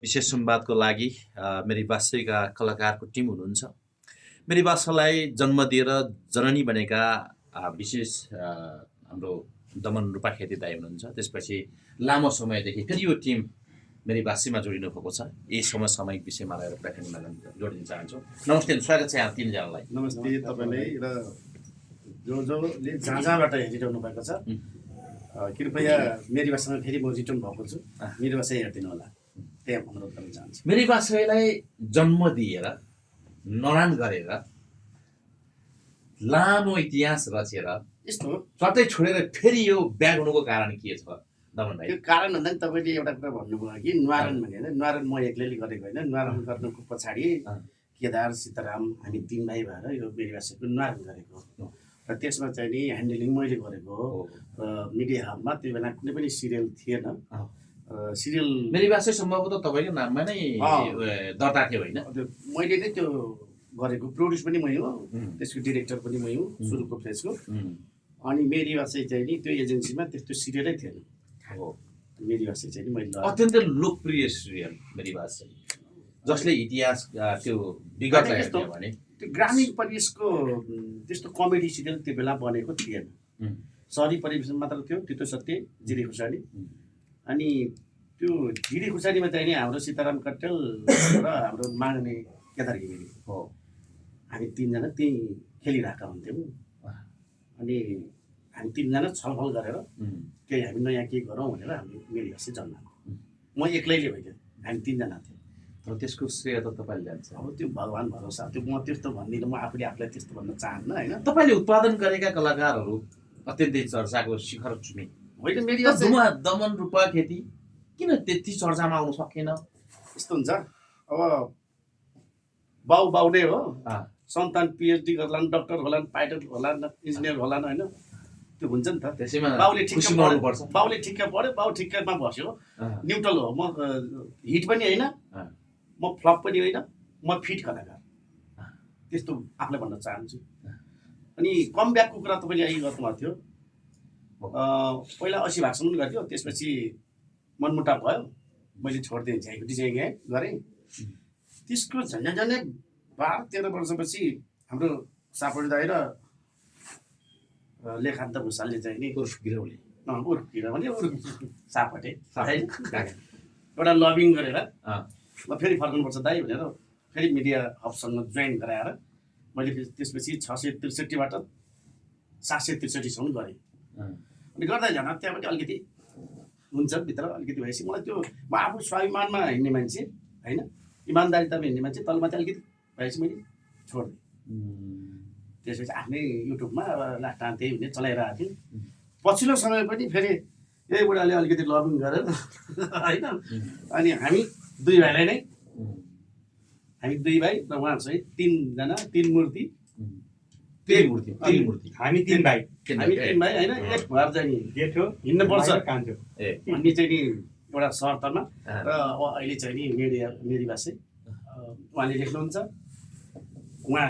विशेष संवादको लागि मेरी वास्तविका कलाकारको टिम हुनुहुन्छ। मेरी वास्तवलाई जन्म दिएर जननी बनेका विशेष हाम्रो दमन रूपाखेती दाइ हुनुहुन्छ। त्यसपछि लामो समयदेखि फेरि यो टिम मेरी वासीमा जोडिनु भएको छ। यही समसामयिक विषयमा रहेर कुराकानीमा जोडिन चाहन्छु। नमस्ते, स्वागत छ यहाँ तीनजनालाई। नमस्ते तपाईँलाई र जसले जहाँबाट हेरिरहनु भएको छ कृपया मेरी भाषामा फेरि म रिटर्न भएको छु। मेरो भाषा हेरिदिनु होला, त्यही अनुरोध गर्न चाहन्छु। मेरी वासीलाई जन्म दिएर नरान गरेर लामो इतिहास रचेर यस्तो चट्टै छोडेर फेरि यो ब्याग हुनुको कारण के छ दमन भाइ? त्यो कारण भन्दा नि तपाईँले एउटा कुरा भन्नुभयो कि न्वारन भने होइन, न्वारन म एक्लैले गरेको होइन। न्वारन गर्नुको पछाडि केदार सीताराम हामी तीन भाइ भएर यो मेरी भाषाको न्वारन गरेको र त्यसमा चाहिँ नि ह्यान्डलिङ मैले गरेको हो। र मिडिया हबमा त्यो बेला कुनै पनि सिरियल थिएन। सिरियल मेरी वासी सम्भवतः तपाईँको नाममा नै दर्ता थियो होइन? मैले नै त्यो गरेको, प्रोड्युस पनि मै हो, त्यसको डिरेक्टर पनि मै हो सुरुको फेजको। अनि मेरी भाषा चाहिँ नि त्यो एजेन्सीमा त्यस्तो सिरियलै थिएन। मेरी भाषा चाहिँ नि मैले अत्यन्तै लोकप्रिय सिरियल मेरी भाषा, जसले इतिहास त्यो विगत भने त्यो ग्रामीण परिवेशको त्यस्तो कमेडी सिरियल त्यो बेला बनेको थिएन। सहरी परिवेशमा मात्र थियो तितो सत्य, जिरे खुर्सानी। अनि त्यो जिरे खुर्सानीमा चाहिँ नि हाम्रो सीताराम कट्टेल र हाम्रो माग्ने केदार घिमिरे हो, हामी तिनजना त्यहीँ खेलिरहेका हुन्थ्यौँ। अनि हामी तिनजना छलफल गरेर केही हामी नयाँ केही गरौँ भनेर हामी मेरी भाषा जन्माएको। म एक्लैले होइन, हामी तिनजना थियौँ। तर त्यसको श्रेय त तपाईँले जान्छ। अब त्यो भगवान् भरोसा, त्यो म त्यस्तो भन्दिनँ, म आफूले आफूलाई त्यस्तो भन्न चाहन्न होइन। तपाईँले उत्पादन गरेका कलाकारहरू अत्यन्तै चर्चाको शिखर छुने होइन। मेरी दमन रूपा खेती किन त्यति चर्चामा आउनु सकेन? यस्तो हुन्छ, अब बाउ नै हो, सन्तान पिएचडी गर्लान्, डक्टर होलान्, पाइलट होलान्, इन्जिनियर होलान् होइन, त्यो हुन्छ नि त। त्यसैमा बाउले खुसी मान्नुपर्छ। बाउले ठिक्क पढ्यो, बाउ ठिक्कमा बस्यो, न्युट्रल हो। म हिट पनि होइन, म फ्लप पनि होइन, म फिट कलाकार, त्यस्तो आफूलाई भन्न चाहन्छु। अनि कम ब्याकको कुरा तपाईँले अहिले गर्नुभएको थियो। पहिला 80 भागसम्म गर्थ्यो, त्यसपछि मनमुटाव भयो, मैले छोडिदिएँ, झ्याइको डिजाइन गरेँ। त्यसको झन्डै 12-13 वर्षपछि हाम्रो सापडी दाइ र लेखान्त भुषालले चाहिँ नि उर्फ गिरौली भने सापटे एउटा लबिङ गरेर ल फेरि फर्कनुपर्छ दाइ भनेर फेरि मिडिया हबसँग जोइन गराएर मैले त्यसपछि 663बाट 763सम्म गरेँ। अनि गर्दा जाँदा त्यहाँबाट अलिकति हुन्छ भित्र अलिकति भएपछि मलाई त्यो, म आफू स्वाभिमानमा हिँड्ने मान्छे होइन, इमान्दारितामा हिँड्ने मान्छे, तलमाथि अलिकति भएपछि मैले छोडिदिएँ। त्यसपछि आफ्नै युट्युबमा लास्टमा त्यही हुने चलाइरहेको थिएँ। पछिल्लो समय पनि फेरि यही बुढाले अलिकति लबिङ गरेर होइन, अनि हामी दुई भाइलाई नै, हामी दुई भाइ र उहाँहरूसहित तिनजना, तीन मूर्ति हामी तीन भाइ होइन, एक भएर चाहिँ नि हिँड्नुपर्छ भन्ने चाहिँ नि एउटा शर्तमा। र अहिले चाहिँ नि मेरी भाषा उहाँले लेख्नुहुन्छ, उहाँ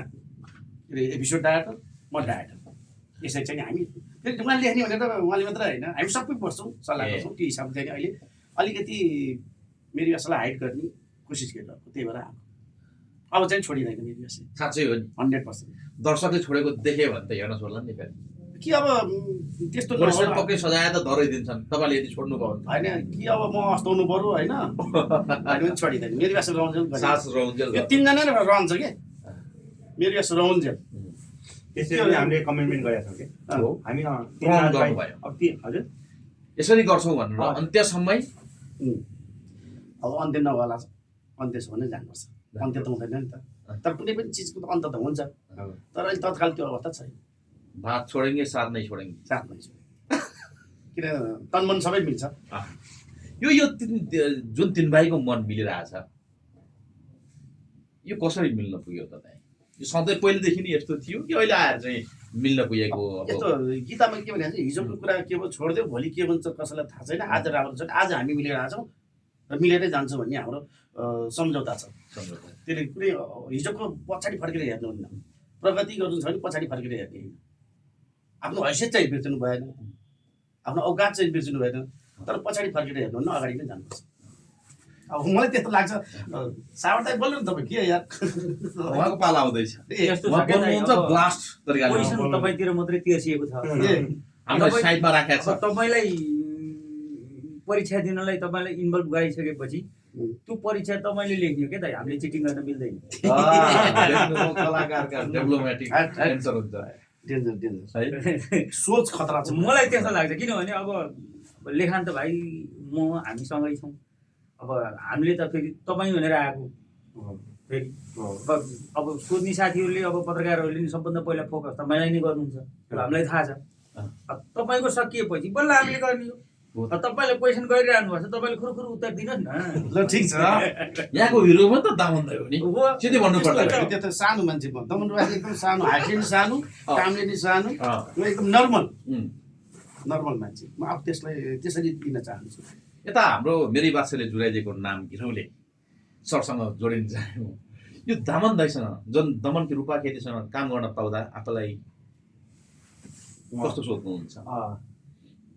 एपिसोड डाइरेक्टर, म डाइरेक्टर। यसरी चाहिँ हामी फेरि उहाँले लेख्ने भनेर उहाँले मात्र होइन, हामी सबै बस्छौँ, सल्लाह गर्छौँ। त्यो हिसाबले चाहिँ अहिले अलिकति मेरी भाषालाई हाइड गर्ने कोसिस गरिरहेको, त्यही भएर अब चाहिँ छोडिँदैन मेरी भाषा। साँच्चै हो नि, 100%। दर्शकले छोडेको देख्यो भने त हेर्न छोड्ला नि फेरि कि अब त्यस्तो पक्कै सजाय त धरै दिन्छन् तपाईँले यदि छोड्नु भयो होइन कि अब म अस्ताउनु पर्यो होइन, छोडिँदैन मेरी भाषा रहन्छ। सास रौन्जेल यो तिनजना नै रहन्छ कि मेरी भाषा रहन्छ। त्यसरी हामीले कमिटमेन्ट गरेका छौँ कि हामी हजुर यसरी गर्छौँ भनेर अन्त्यसम्मै। अब अन्त्य नहोला, अन्त्य छ भने जानुपर्छ, अन्त्य त हुँदैन नि त। तर कुनै पनि चिजको त अन्त त हुन्छ, तर अहिले तत्काल त्यो अवस्था छैन। भात छोडेंगे साथ नै छोडेंगे, साथ नै किन तन मन सबै मिल्छ। यो जुन तीन भाइको मन मिलिरहेछ, यो कसरी मिल्न पुग्यो त? यो सधैँ पहिलेदेखि नै यस्तो थियो कि अहिले आएर चाहिँ मिल्न पुगेको? यस्तो गीतामा के भने हिजोको कुरा के भयो छोडिदियो, भोलि के हुन्छ कसैलाई थाहा छैन। आज राम्रो छ, आज हामी मिलिरहेछौँ र मिलेरै जान्छौँ भन्ने हाम्रो सम्झौता छ। त्यसले कुनै हिजोको पछाडि फर्केर हेर्नुहुन्न, प्रगति गर्नु छ भने पछाडि फर्केर हेर्ने होइन। आफ्नो हैसियत चाहिँ बिर्सनु भएन, आफ्नो औकात चाहिँ बिर्सनु भएन, तर पछाडि फर्केर हेर्नुहुन्न, अगाडि नै जानुपर्छ। अब मलाई त्यस्तो लाग्छ सावर दाइ बोल्नु न तपाईँ के यार उहाँको पाला आउँदैछ यस्तो उहाँ छ क्या दाइ, बोल्नुहुन्छ अब ब्लास्ट तरिकाले पोजिसन तपाईँतिर मात्रै तेर्सिएको छ हामीलाई तपाईँ- साइडमा राखेको अब छ तपाईँलाई परीक्षा दिनलाई तपाईँलाई इन्भल्भ गराइसकेपछि त्यो परीक्षा तपाईँले लेख्ने हो क्या दाइ, हामीले चिटिङ गर्न मिल्दैन। लेख्नुको कलाकारका डेभलोमेटिक एन्सर हुन्छ डेन्जर डेन्जर है सोच खतरा छ मलाई त्यस्तो लाग्छ, किनभने अब लेखान त भाइ म हामीसँगै छौँ, अब हामीले त फेरि तपाईँ भनेर आएको फेरि अब सोध्ने साथीहरूले अब पत्रकारहरूले नि सबभन्दा पहिला फोकस तपाईँलाई नै गर्नुहुन्छ, अब हामीलाई थाहा छ। अब तपाईँको सकिएपछि बल्ल हामीले गर्ने हो। अब तपाईँले क्वेसन गरिरहनु भएको छ, तपाईँले खुरुखुरु उत्तर दिनुहोस् न। ल ठिक छ यहाँको हिरो पनि त दामन्दै हो नि हो। सिधै भन्नु पर्दा त्यो त सानो मान्छे म दमन रुवाली एकदम सानो हाइटले नि सानो कामले नि सानो अँ। म एकदम नर्मल उम्। नर्मल मान्छे म अब त्यसलाई त्यसरी दिन चाहन्छु यता हाम्रो मेरी बासेले जुराइदिएको नाम घिरौँले सरसँग जोडिन चाह्यो यो दमन दाइसँग जुन दमनकी रूपा केटीसँग काम गर्न पाउँदा आफूलाई कस्तो सोच्नुहुन्छ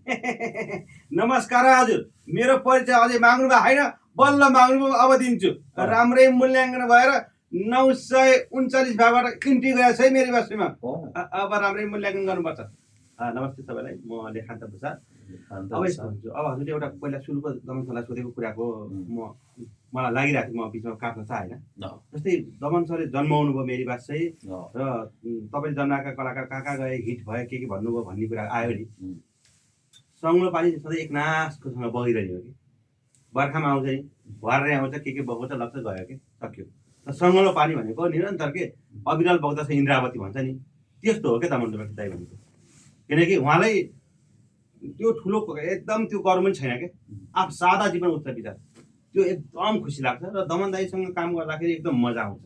नमस्कार हजुर, मेरो परिचय अझै माग्नु भएको छैन, बल्ल माग्नु अब दिन्छु। राम्रै मूल्याङ्कन भएर 939 भागबाट इन्ट्री गएको छ है मेरो बस्तीमा। अब राम्रै मूल्याङ्कन गर्नुपर्छ। नमस्ते सबैलाई, म लेखान्त प्रसाद। अब यस्तो हुन्छ, अब हजुरले एउटा पहिला सुरुको दमन सरलाई सोधेको कुराको मलाई लागिरहेको थियो, म बिचमा काट्न चाहेन। जस्तै दमन सरले जन्माउनु भयो मेरी बास चाहिँ, र तपाईँले जन्माएका कलाकार कहाँ कहाँ गए, हिट भयो, के भन्नुभयो भन्ने कुरा आयो नि। सङ्लो पानी सधैँ एकनासकोसँग बगिरहने हो कि, बर्खामा आउँछ नि, भर्रै आउँछ, के बगाउँछ, लग्छ गयो कि सक्यो। र सङ्लो पानी भनेको निरन्तर के अविरल बग्दछ इन्द्रावती भन्छ नि, त्यस्तो हो क्या दमन दाइ भनेको। किनकि उहाँलाई त्यो ठुलो एकदम त्यो गर्नु पनि छैन क्या, सादा जीवन उच्च विचार, त्यो एकदम खुसी लाग्छ। र दमन दाइसँग काम गर्दाखेरि एकदम मजा आउँछ।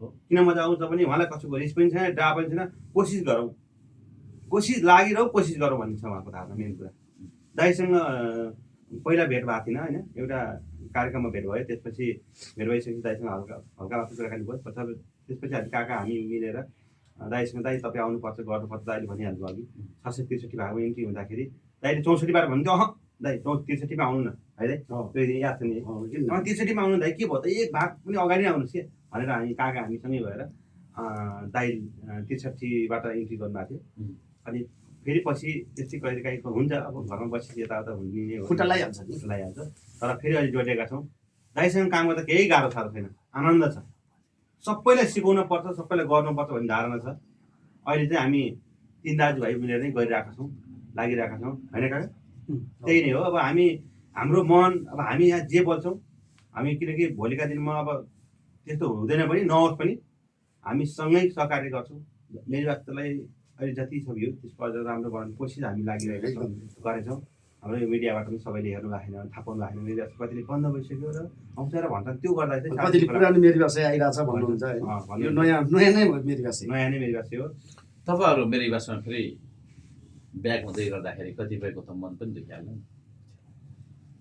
किन मजा आउँछ भने उहाँलाई कसैको रिस पनि छैन, डा पनि छैन, कोसिस गरौँ, कोसिस लागिरहँ, कोसिस गरौँ भन्ने छ उहाँको धारणा। मेन कुरा दाइसँग पहिला भेट भएको थिएन होइन, एउटा कार्यक्रममा भेट भयो, त्यसपछि भेट भइसकेपछि दाइसँग हल्का हल्का हल्का कुराकानी भयो। त्यसपछि हामी कहाँ हामी मिलेर दाइसँग दाइ तपाईँ आउनुपर्छ, गर्नुपर्छ, दाइले भनिहाल्नु अघि 663 भागमा इन्ट्री हुँदाखेरि दाइले 64 बार भन्थ्यो, अह दाइ 63मा आउनु न है दाइ, त्यो याद छ नि, 63मा आउनु दाइ, के भयो त एक भाग पनि अगाडि आउनुहोस् के भनेर हामी कहाँ हामीसँगै भएर दाइ 63बाट इन्ट्री गर्नुभएको थियो। अनि फेरि पछि त्यस्तै कहिले काहीँ हुन्छ, अब घरमा बसी यताउता हुने हो, खुट्टा लगाइहाल्छ नि, लगाइहाल्छ। तर फेरि अहिले जोडिएका छौँ। दाइसँग काम गर्दा केही गाह्रो साह्रो छैन, आनन्द छ। सबैलाई सिकाउनु पर्छ, सबैलाई गर्नुपर्छ भन्ने धारणा छ। अहिले चाहिँ हामी 3 दाजुभाइ मिलेर नै गरिरहेका छौँ, लागिरहेका छौँ होइन काका? त्यही नै हो। अब हामी हाम्रो मन, अब हामी यहाँ जे बोल्छौँ हामी, किनकि भोलिका दिनमा अब त्यस्तो हुँदैन पनि नहोस् पनि हामी सँगै सहकार्य गर्छौँ। मेरी वास्तवलाई अहिले जति छ भ्यू त्यसको अझ राम्रो बनाउने कोसिस हामी लागिरहेका गरेछौँ। हाम्रो यो मिडियाबाट पनि सबैले हेर्नु भएको छैन, थाहा पाउनु भएको छैन, मेरी कतिले बन्द भइसक्यो र आउँछ र भन्छन्, त्यो गर्दा चाहिँ कतिले पुरानो मेरी भाषा आइरहेछ भन्नुहुन्छ यो नयाँ नयाँ नै मेरी भाषा नयाँ नै मेरी भाषा हो। तपाईँहरू मेरी बासमा फेरि ब्याग हुँदै गर्दाखेरि कतिपयको त मन पनि दुखिहाल्यो नि,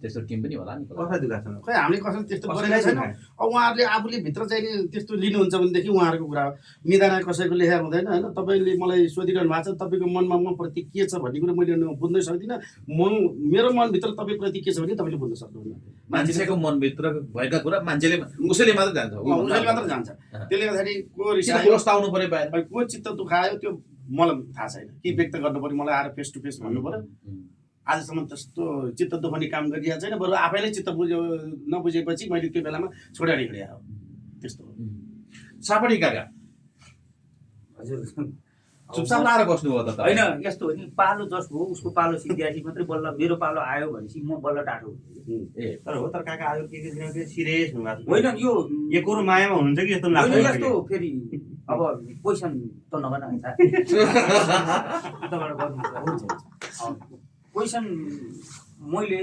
त्यस्तो टिम पनि होला नि कसलाई दुःख छ? खै हामीले कसैले त्यस्तो गरेका छैनौँ। अब उहाँहरूले आफूले भित्र चाहिँ नि त्यस्तो लिनुहुन्छ भनेदेखि उहाँहरूको कुरा हो, निदान कसैको लेखा हुँदैन होइन। तपाईँले मलाई सोधिरहनु भएको छ तपाईँको मनमा म प्रति के छ भन्ने कुरा मैले बुझ्नै सक्दिनँ। मेरो मनभित्र तपाईँप्रति के छ भने तपाईँले बुझ्न सक्नुहुन्न। मान्छेको मनभित्र भएका कुरा मान्छेले उसैले मात्रै जान्छ, उसैले मात्र जान्छ। त्यसले गर्दाखेरि को रिसायो, प्रस्ताउनु पर्यो बाहिर, को चित्त दुखायो त्यो मलाई थाहा छैन, के व्यक्त गर्नु पर्यो, मलाई आएर फेस टु फेस भन्नु पर्यो। आजसम्म त्यस्तो चित्त दुखाउने काम गरिरहेको छैन, बरु आफैले चित्त नबुझेपछि मैले त्यो बेलामा छोडेर हिँडेँ हो, त्यस्तो हो। सापडी काका हजुर चुपचाप लाएर बस्नुभयो त होइन, यस्तो हो नि, पालो जसको हो उसको पालो सिद्धिएपछि मात्रै बल्ल मेरो पालो आयो भनेपछि म बल्ल टाढो हुन्छु। ए तर हो, तर काका आज के दिन सिरियस हुनुभएको होइन यो एक कुरो मायामा हुनुहुन्छ कि यस्तो लाग्छ। होइन, यस्तो फेरि अब क्वेसन त नगर्न हुन्छ क्वेसन। मैले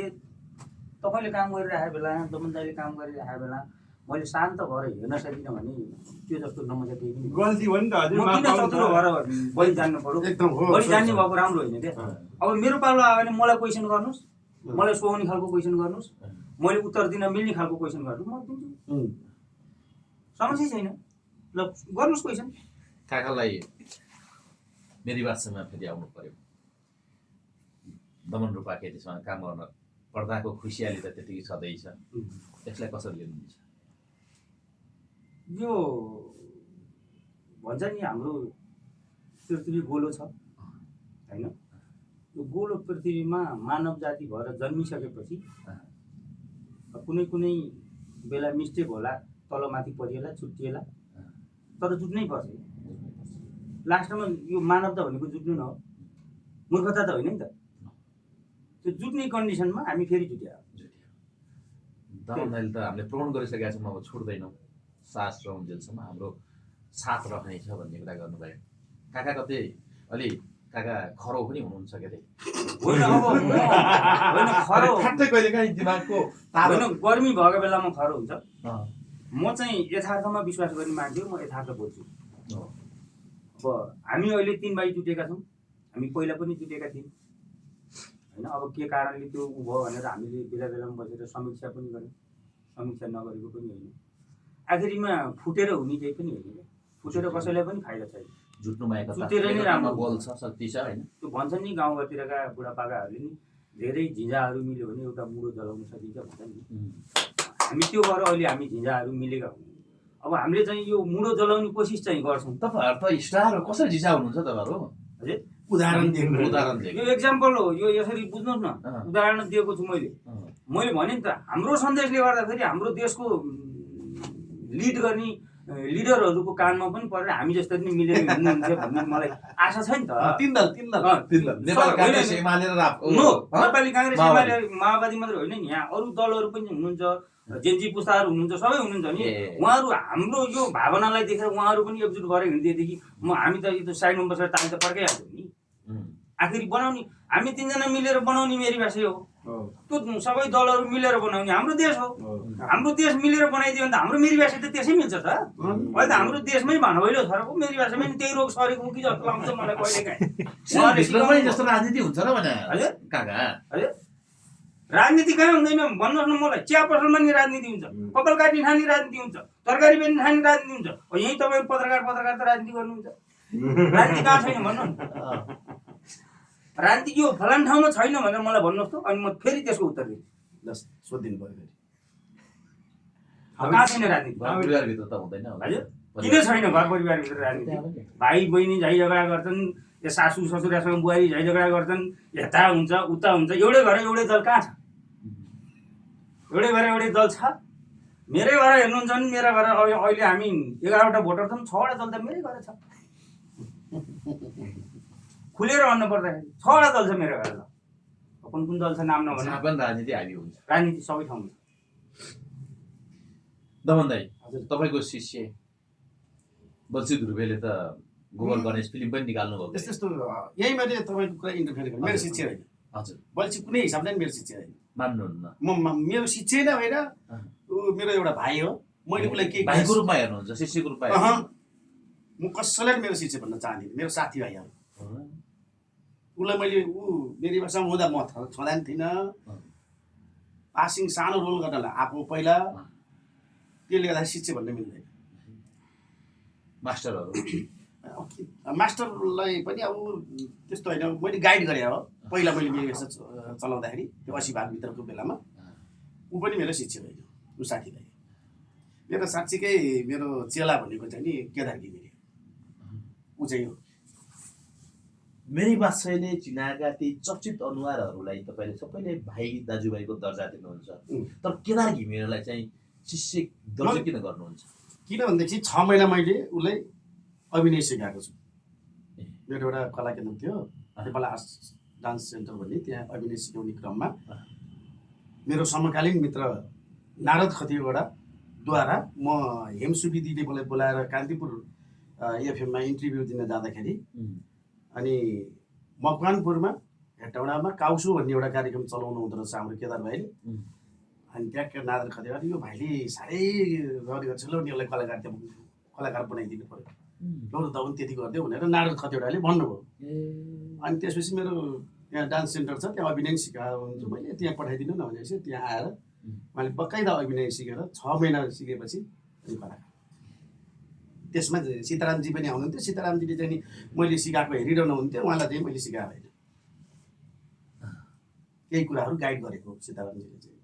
तपाईँले काम गरिरहेको बेला, दमन दाइले काम गरिरहेको बेला मैले शान्त भएर हेर्न सकिनँ भने त्यो जस्तो नमजा केही पनि गल्ती हो नि त हजुर। म किन चतुरो भएर बढी जान्नु पर्यो, एकदम हो, बढी जान्ने भएको राम्रो होइन क्या। अब मेरो पालो आयो भने मलाई क्वेसन गर्नुहोस्, मलाई सुहाउने खालको क्वेसन गर्नुहोस्, मैले उत्तर दिन मिल्ने खालको क्वेसन गर्नु म दिन्छु, समस्या छैन। ल गर्नुहोस् क्वेसन। काकालाई मेरी बासमा फेरि आउनु पर्यो, दमन रूपा केटीसँग काम गर्न पर्दाको खुसियाली त त्यतिकै छँदैछ, यसलाई कसरी लिनुहुन्छ? यो भन्छ नि हाम्रो पृथ्वी गोलो छ होइन, यो गोलो पृथ्वीमा मानव जाति भएर जन्मिसकेपछि कुनै कुनै बेला मिस्टेक होला, तलमाथि परिएला, छुट्टिएला, तर जुट्नै पर्छ। लास्टमा यो मानवता भनेको जुट्नु न हो, मूर्खता त होइन नि त। त्यो जुट्ने कन्डिसनमा हामी फेरि जुट्यो। दमन दाइले त हामीले प्रण गरिसकेका छौँ, अब छुट्दैनौँ, सास रहन्जेलसम्म हाम्रो साथ राख्ने छ भन्ने कुरा गर्नुभयो। काका कतै अलि काका खरो पनि हुनुहुन्छ के अरे? होइन अब होइन खरो ठ्याक्कै कहिलेकाहीँ दिमागको होइन, गर्मी भएको बेलामा खरो हुन्छ। म चाहिँ यथार्थमा विश्वास गर्ने मान्छे हो, म यथार्थ बोल्छु। अब हामी अहिले 3 भाइ जुटेका छौँ, हामी पहिला पनि जुटेका थियौँ होइन। अब के कारणले त्यो उ भयो भनेर हामीले बेला बेलामा बसेर समीक्षा पनि गऱ्यौँ, समीक्षा नगरेको पनि होइन। आखिरीमा फुटेर हुने केही पनि होइन, फुटेर कसैलाई पनि फाइदा छैन। जुट्नुमा जुटेर नै राम्रो बल छ, शक्ति छ होइन। त्यो भन्छन् नि गाउँघरतिरका बुढापाकाहरूले नि, धेरै झिँझाहरू मिल्यो भने एउटा मुडो जलाउन सकिन्छ भन्छ नि। हामी त्यो भएर अहिले हामी झिँझाहरू मिलेका हौँ। अब हामीले चाहिँ यो मुडो जलाउने कोसिस चाहिँ गर्छौँ। तपाईँहरू त स्टार हो, कसरी झिझा हुनुहुन्छ तपाईँहरू? हजुर, उदाहरण दिएको उदाहरण दिएको यो एक्जाम्पल हो, यो यसरी बुझ्नुहोस् न। उदाहरण दिएको छु मैले भने नि त, हाम्रो सन्देशले गर्दाखेरि हाम्रो देशको लिड गर्ने लिडरहरूको कानमा पनि परेर हामी जस्तै पनि मिलेर हुनुहुन्छ भन्ने मलाई आशा छ नि त। तीन दल नेपाल कांग्रेस एमाले र नेपाली कांग्रेस एमाले माओवादी मात्रै होइन नि, यहाँ अरू दलहरू पनि हुनुहुन्छ, जेन्जी पुस्ताहरू हुनुहुन्छ, सबै हुनुहुन्छ नि। उहाँहरू हाम्रो यो भावनालाई देखेर उहाँहरू पनि एकजुट गरे भनेदेखि हामी त यो साइडमा बसेर ताली त पड्काइहाल्छौँ नि। आखिरी बनाउने हामी 3 जना मिलेर बनाउने मेरी भाषै हो। त्यो सबै दलहरू मिलेर बनाउने हाम्रो देश हो। हाम्रो देश मिलेर बनाइदियो भने त हाम्रो मेरी भाषा त त्यसै मिल्छ त। अहिले त हाम्रो देशमै भनभैलो छ र मेरी भाषामै त्यही रोग सरेको कि जस्तो लाग्छ मलाई कहिलेकाहीँ। जस्तो राजनीति हुन्छ र भने हजुर काका? हजुर, राजनीति कहाँ हुँदैन भन्नुहोस् न मलाई। चिया पसलमा नि राजनीति हुन्छ, कपाल काट्ने ठानी राजनीति हुन्छ, तरकारी बेच्ने ठानी राजनीति हुन्छ। यहीँ तपाईँ पत्रकार त राजनीति गर्नुहुन्छ। राजनीति कहाँ छैन भन्नु न। राजनीति यो फलान ठाउँमा छैन भनेर मलाई भन्नुहोस् त, अनि म फेरि त्यसको उत्तर दिन्छु। सोधिदिनु पर्यो फेरि। कहाँ छैन राजनीति? परिवारभित्र त हुँदैन हजुर, किन छैन घर परिवारभित्र राजनीति? भाइ बहिनी झै झगडा गर्छन्, या सासू ससुरासँग बुहारी झै झगडा गर्छन्, यता हुन्छ उता हुन्छ। एउटै घर एउटै दल कहाँ छ? एउटै घर एउटै दल छ? मेरै घर हेर्नुहुन्छ भने मेरा घर अहिले हामी 11वटा भोटर छौँ, 6वटा दल त मेरै घर छ। खुलेर भन्नु पर्दाखेरि 6वटा दल छ मेरो घर। ल कुन कुन दल छ नाम नभन्नु, राजनीति हाबी हुन्छ। राजनीति सबै ठाउँमा। दमन दाइ, तपाईँको शिष्य बल्छी ध्रुवेले त गोबर गणेश फिल्म पनि निकाल्नु भएको। त्यस्तो यही मैले तपाईँको कुरा इन्टरफेयर गरेँ। मेरो शिक्षा होइन। हजुर, बल्छी कुनै हिसाबले मेरो शिक्षा होइन। मान्नुहुन्न? मेरो शिक्षा नै होइन, मेरो एउटा भाइ हो। मैले उसलाई के भाइको रूपमा हेर्नुहुन्छ, शिष्यको रूपमा? म कसैलाई मेरो शिष्य भन्न चाहदिनँ। मेरो साथीभाइ हो। उसलाई मैले मेरी भाषामा हुँदा म छँदा नि थिइनँ। पासिङ सानो रोल गर्नलाई आएको पहिला, त्यसले गर्दा शिष्य भन्न मिल्दैन। मास्टरहरू मास्टरलाई पनि अब त्यस्तो होइन, मैले गाइड गरेँ हो। पहिला मैले मेरो भाषा चलाउँदाखेरि त्यो 80 भागभित्रको बेलामा ऊ पनि मेरो शिष्य होइन, ऊ साथीभाइ। मेरो साँच्चीकै मेरो चेला भनेको चाहिँ नि केदार घिमिरे, ऊ चाहिँ हो। मेरी बासाले चिनाएका ती चर्चित अनुहारहरूलाई तपाईँले सबैले भाइ दाजुभाइको दर्जा दिनुहुन्छ, तर केदार घिमिरेलाई चाहिँ शिष्य दर्जा किन गर्नुहुन्छ? किनभनेदेखि 6 महिना मैले उसलाई अभिनय सिकाएको छु। मेरो एउटा कला केन्द्र थियो, नेपाल आर्ट्स डान्स सेन्टर भन्ने, त्यहाँ अभिनय सिकाउने क्रममा मेरो समकालीन मित्र नारद खतिवडाद्वारा म हेमसुबी दिदीले मलाई बोलाएर कान्तिपुर एफएममा इन्टरभ्यू दिन जाँदाखेरि, अनि मकवानपुरमा हेटौडामा काउसु भन्ने एउटा कार्यक्रम चलाउनु हुँदो रहेछ हाम्रो केदार भाइले। अनि त्यहाँ नारद खतिवडा, यो भाइले साह्रै गरेको छ, ल नि यसलाई कलाकार बनाइदिनु पऱ्यो, ल त पनि त्यति गरिदियो भनेर नारद खतिवडाले भन्नुभयो। अनि त्यसपछि मेरो यहाँ डान्स सेन्टर छ, त्यहाँ अभिनय सिकाउँछु मैले, त्यहाँ पठाइदिनु न भनेपछि त्यहाँ आएर मैले बकाइदा अभिनय सिकेर 6 महिना सिकेपछि अनि कलाकार। त्यसमा सीतारामजी पनि आउनुहुन्थ्यो। सीतारामजीले चाहिँ नि मैले सिकाएको हेरिरहनु हुन्थ्यो, उहाँलाई चाहिँ मैले सिकाएको होइन। केही कुराहरू गाइड गरेको सीतारामजीले चाहिँ।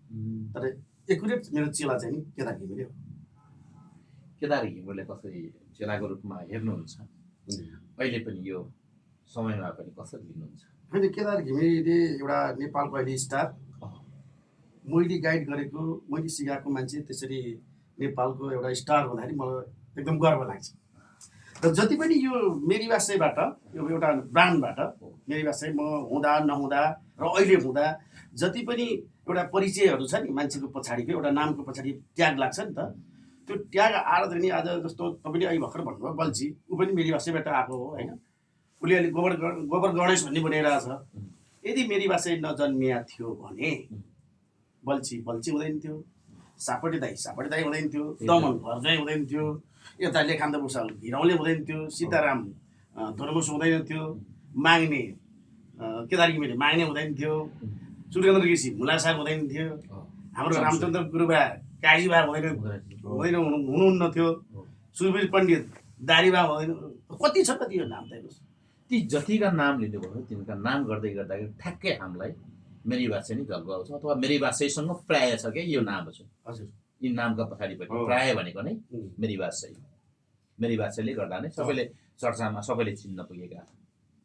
तर एकुरेट मेरो चेला चाहिँ नि केदार घिमिरे हो। केदार घिमिरेले कसरी चेलाको रूपमा हेर्नुहुन्छ, अहिले पनि यो समयमा पनि कसरी लिनुहुन्छ? होइन, केदार घिमिरे एउटा नेपालको अहिले स्टार, मैले गाइड गरेको, मैले सिकाएको मान्छे त्यसरी नेपालको एउटा स्टार हुँदाखेरि मलाई एकदम गर्व लाग्छ। र जति पनि यो मेरी वासैबाट, यो एउटा ब्रान्डबाट मेरी वासै म हुँदा नहुँदा र अहिले हुँदा जति पनि एउटा परिचयहरू छ नि मान्छेको पछाडिको एउटा नामको पछाडि ट्याग लाग्छ नि त, त्यो ट्याग आएर नि आज जस्तो तपाईँले अहिले भर्खर भन्नुभयो बल्छी, ऊ पनि मेरी वासैबाट आएको हो होइन। उसले अहिले गोबर गणेश भन्ने भनिरहेछ। यदि मेरी वासै नजन्मिया थियो भने बल्छी हुँदैन थियो, सापटे दाई हुँदैन थियो, दमन घरजाइ हुँदैन थियो, यता लेखान्त भूषाल हिराउले हुँदैन थियो, सीताराम धर्मस हुँदैन थियो, माग्ने केदार घिमिरे माग्ने हुँदैन थियो, सूर्यचन्द्र केसी मुला साहब हुँदैन थियो, हाम्रो रामचन्द्र गुरुबा काजीबा हुनुहुन्न थियो, सुरवीर पण्डित दारीबा हुँदैन। कति छ कति यो नाम त हेर्नुहोस्। ती जतिका नाम लिनुभयो तिनका नाम गर्दै गर्दाखेरि ठ्याक्कै हामीलाई मेरी वासै नै झल्को आउँछ, अथवा मेरी वासैसँग प्राय छ क्या यो नामहरू। हजुर, यी नामका पछाडि पनि प्राय भनेको नै मेरी वासैले गर्दा नै सबैले चर्चामा सबैले चिन्न पुगेका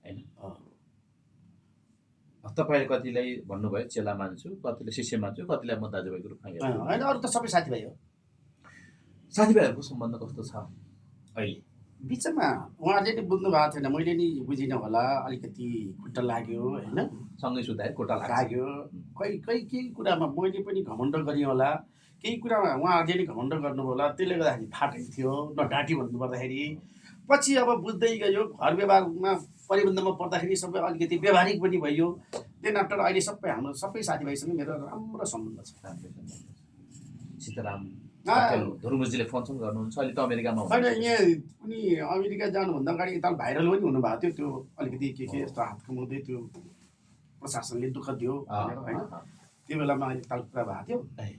होइन। तपाईँले कतिलाई भन्नुभयो चेला मान्छु, कतिले शिष्य मान्छु, कतिलाई म दाजुभाइको रूपमा हेर्छु। होइन, अरू त सबै साथीभाइ हो। साथीभाइहरूको सम्बन्ध कस्तो छ अहिले? बिचमा उहाँहरूले नि बुझ्नु भएको थिएन, मैले नि बुझिनँ होला, अलिकति खुट्टा लाग्यो होइन, सँगै सुत्दाखेरि कोटा लाग्यो। केही कुरामा मैले पनि घमण्ड गरेँ होला, केही कुरामा उहाँहरूले नि घमण्ड गर्नुभयो होला, त्यसले गर्दाखेरि फाटेको थियो न डाँटी भन्नुपर्दाखेरि। पछि अब बुझ्दै गयो, घर व्यवहारमा परिबन्धमा पर्दाखेरि सबै अलिकति व्यवहारिक पनि भयो। देन आफ्टर अहिले सबै हाम्रो सबै साथीभाइसँग मेरो राम्रो सम्बन्ध छ। सीताराम धुर्मुजीले फोनसम्म गर्नुहुन्छ, अहिले त अमेरिकामा होइन, यहाँ उनी अमेरिका जानुभन्दा अगाडि यता भाइरल पनि हुनुभएको थियो, त्यो अलिकति के यस्तो हात कमाउँदै त्यो प्रशासनले दुःख दियो भनेर होइन। त्यो बेलामा एकताल कुरा भएको थियो,